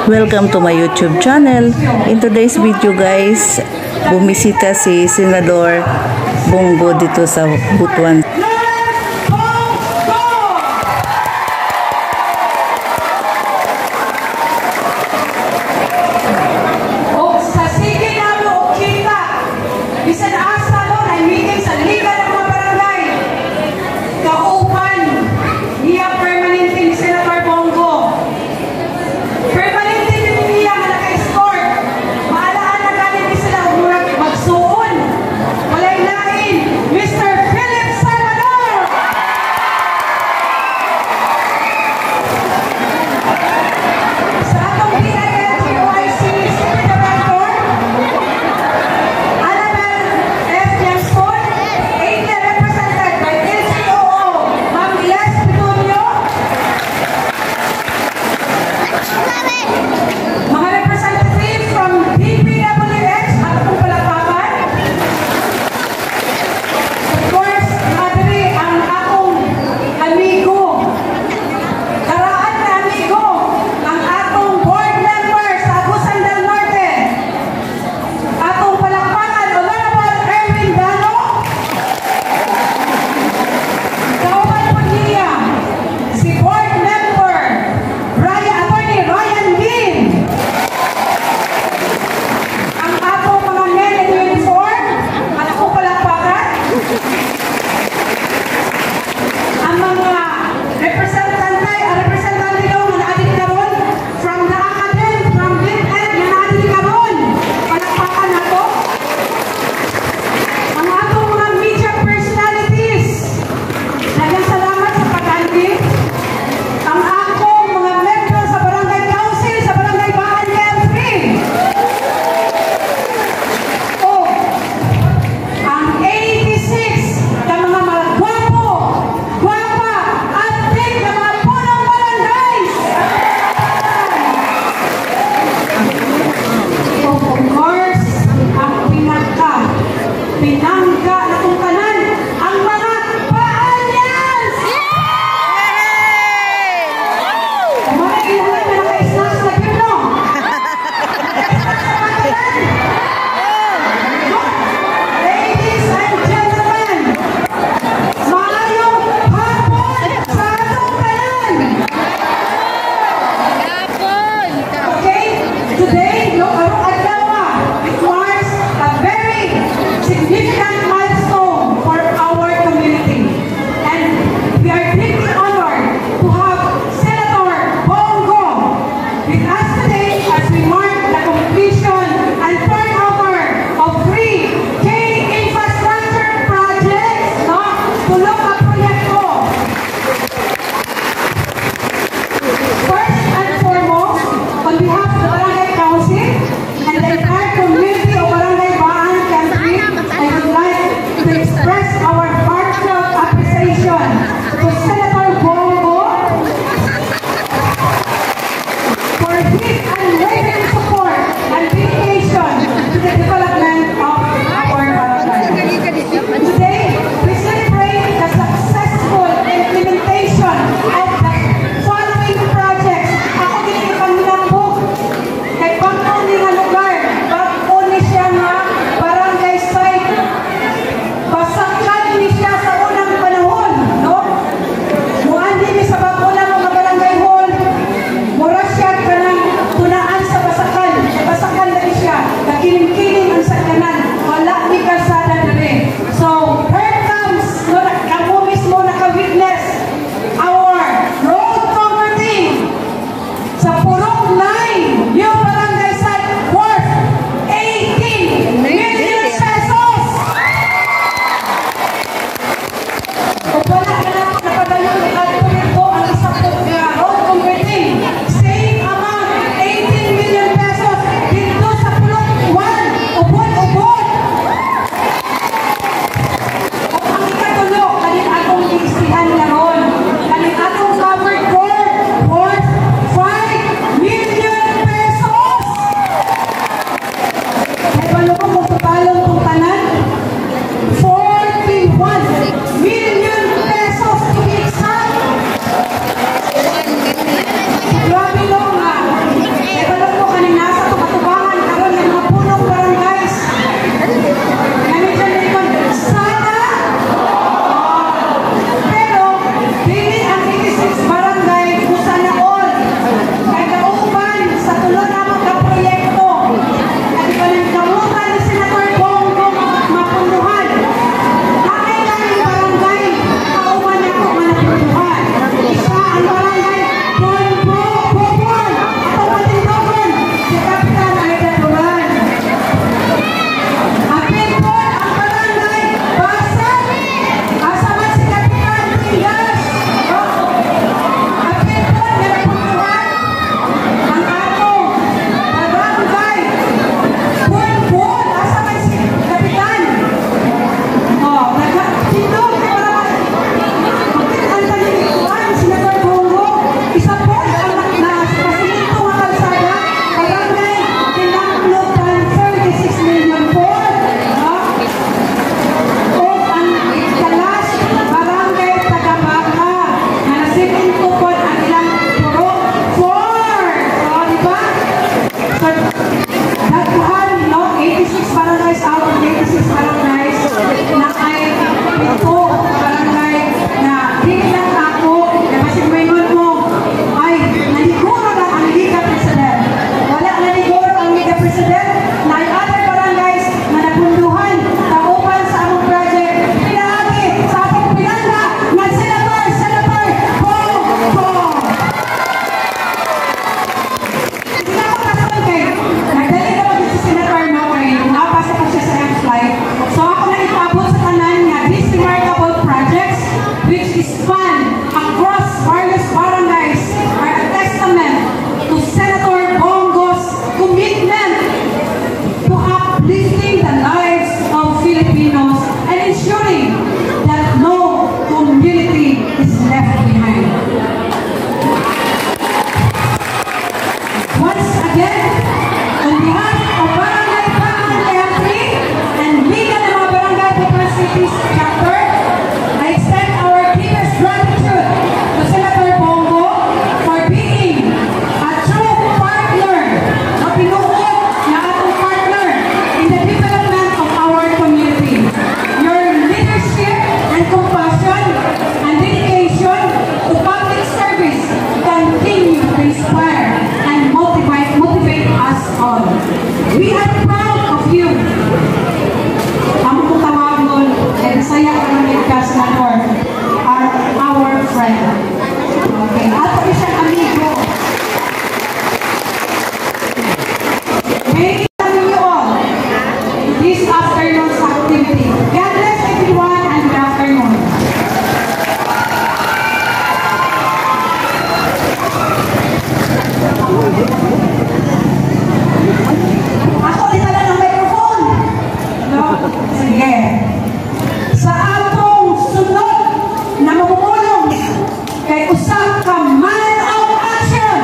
Welcome to my YouTube channel. In today's video guys, bumisita si Senador Bongo dito sa Butuan. Tuna Daghan, no? 86 barangays out of 86 barangays na ay ito barangay na di lang ako na masigwingon mo ay naliguro na ang Liga President. Wala naliguro ang Liga President na ay other barangays na napunduhan kaupan sa among project. Pinahagi sa atong pinanda ng Senator Bongo. Nagdali naman din si Senator Noe, nakapasa po siya sa M-Flight. So ako na ipaabot sa kanan nga these remarkable projects which is fun across various barangays are a testament to Senator Bongo's commitment to uplifting the lives of Filipinos and ensuring that no community is left behind. Once again, on behalf of Barangay Pangan M3 and Liga ng mga Barangay Bukal Cities Chapter, I extend our deepest gratitude to Senator Bongo for being a true partner, a pinuot na atong partner in the development of our community. Your leadership and compassion and dedication to public service continue to inspire and motivate us all. We are proud of you. Ang tawag nun, and saya ka namin Senator, are our friend. Okay, ato isang amigo. May isang you all this afternoon's activity. God bless everyone and good afternoon. Ako din pala ng microphone. No? Sige. Sa atong sunod na mamumulong kay usap ka man of action.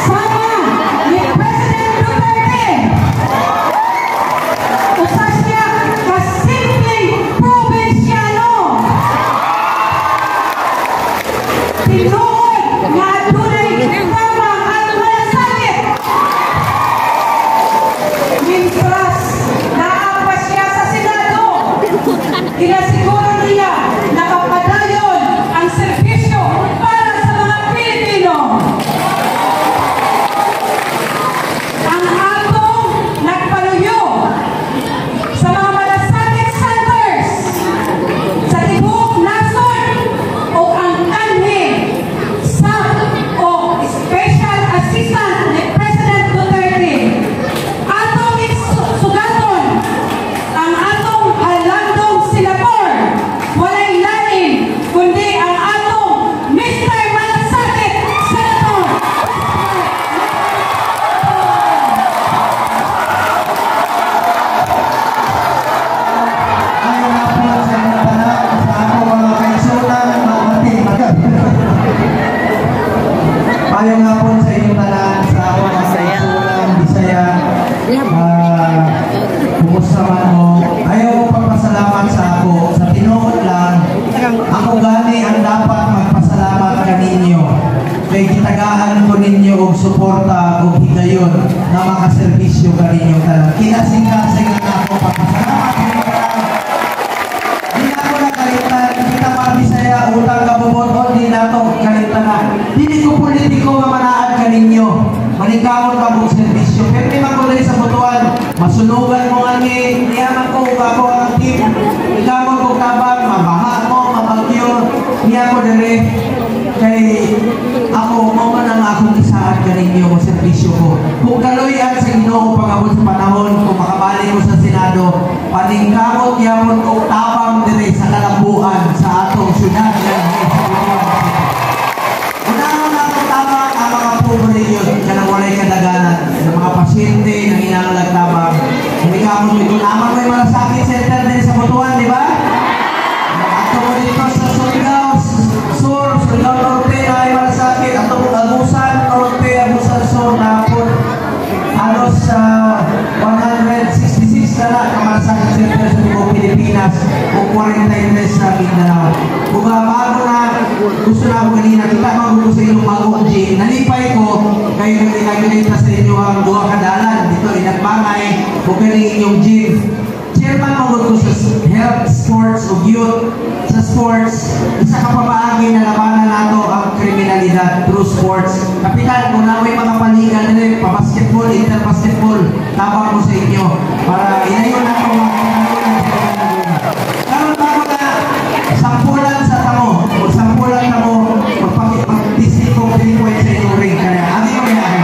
Sama ni President Duterte. Usap siya kasimpleng probinsyano. Tinuod nga tunay tamang at malasakit. Mientras naapa siya sa Senado, inasiguro niya na kapadayon ang serbisyo para sa mga Pilipino. Ang atong nagpaluyo sa mga malasakit centers sa tibuok nason o ang kanhi sa o special assistant ni President Duterte. Atong sugaton ang atong halandong senador. Walay lain kundi ang atong Mr. Malasakit Senator. Ayaw nga po sa inyo pala sa ako mga kaisunan mamatay agad. Ayaw nga po sa inyo pala sa ako mga kaisunan Bisaya. Kumusta man mo. Ayaw ko pagpasalamat sa ako. Sa tinuod lang, ako gani ang dapat magpasalamat kaninyo. Kay gitagaan ko ninyo og suporta og higayon na makaserbisyo kaninyo tanan. Kinasing-kasing na ako pagpasalamat ninyo tanan. Di na ako nakalitan, kita mga Bisaya, utang kabubot, di na ito kalitan na. Hindi ko politiko mamanaad kaninyo. Manikamon ka mong servisyo. Pero may makulay sa butuan, masunugan mo nga ni, niyaman ko, ako ang team. Ikamon ko kabang, mabaha mo, mabagyo. Niya ko dali. Kay ako, mauman ang akong isahan kaninyo mo servisyo ko. Kung kaloyan sa Ginoo pag-abot sa panahon, kung makabalik ko sa Senado, paningkamot yapon ko tabang dire sa kalambuan sa atong syudad ng Unahan na ako tabang ang mga pobre yun, kaya walay kadaganan, ng mga pasyente na hinangalag tabang. Paningkamot ko, naman mo yung malasakit center din sa Butuan, di ba? Ato mo dito sa Surigao, Surigao Norte na ay malasakit, ato mo Agusan Norte, Agusan Sur na po. Halos 166 na na kamalasakit center sa Butuan. nakita mo ko sa inyong bagong gym. Nalipay ko, kayo nagkakilita sa inyo ang buha kadalan. Dito, inagbangay, kung galing inyong gym. Chairman mo ko sa health, sports, o youth. Sa sports, isa kapapaagi na labanan nato ang kriminalidad through sports. Kapitan, kung naway mga paligan nila, pa-basketball, inter-basketball, tabang ko sa inyo para inayon na ito mga kinalunan sa mga karon bago na sampulan sa tamo, o sampulan tamo, mag-disney ko 3 points sa inyong ring. Kaya, adi ko yan.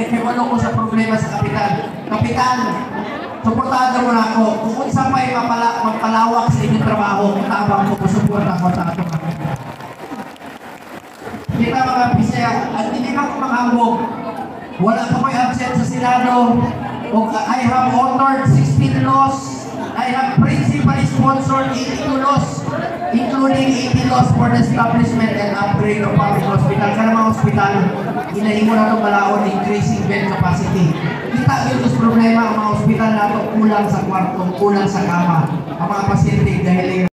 Nakiwalo ko sa problema sa kapitan. Kapitan, suportahan mo na ako. Kung isa pa ay magpalawak sa inyong trabaho, tabang ko, suporta ko sa atong kapitan. Kita mga pisaya, at hindi ka kumangambog. Wala pa ko'y absent sa Senado. I have authored 16 laws. I have principally sponsored 82 laws, including 80 laws for the establishment and upgrade of public hospital. Sa mga hospital, inahimo na itong balaon, increasing bed capacity. Kita yung problema ang mga hospital na ito, kulang sa kwarto, kulang sa kama. Ang mga pasyente dahil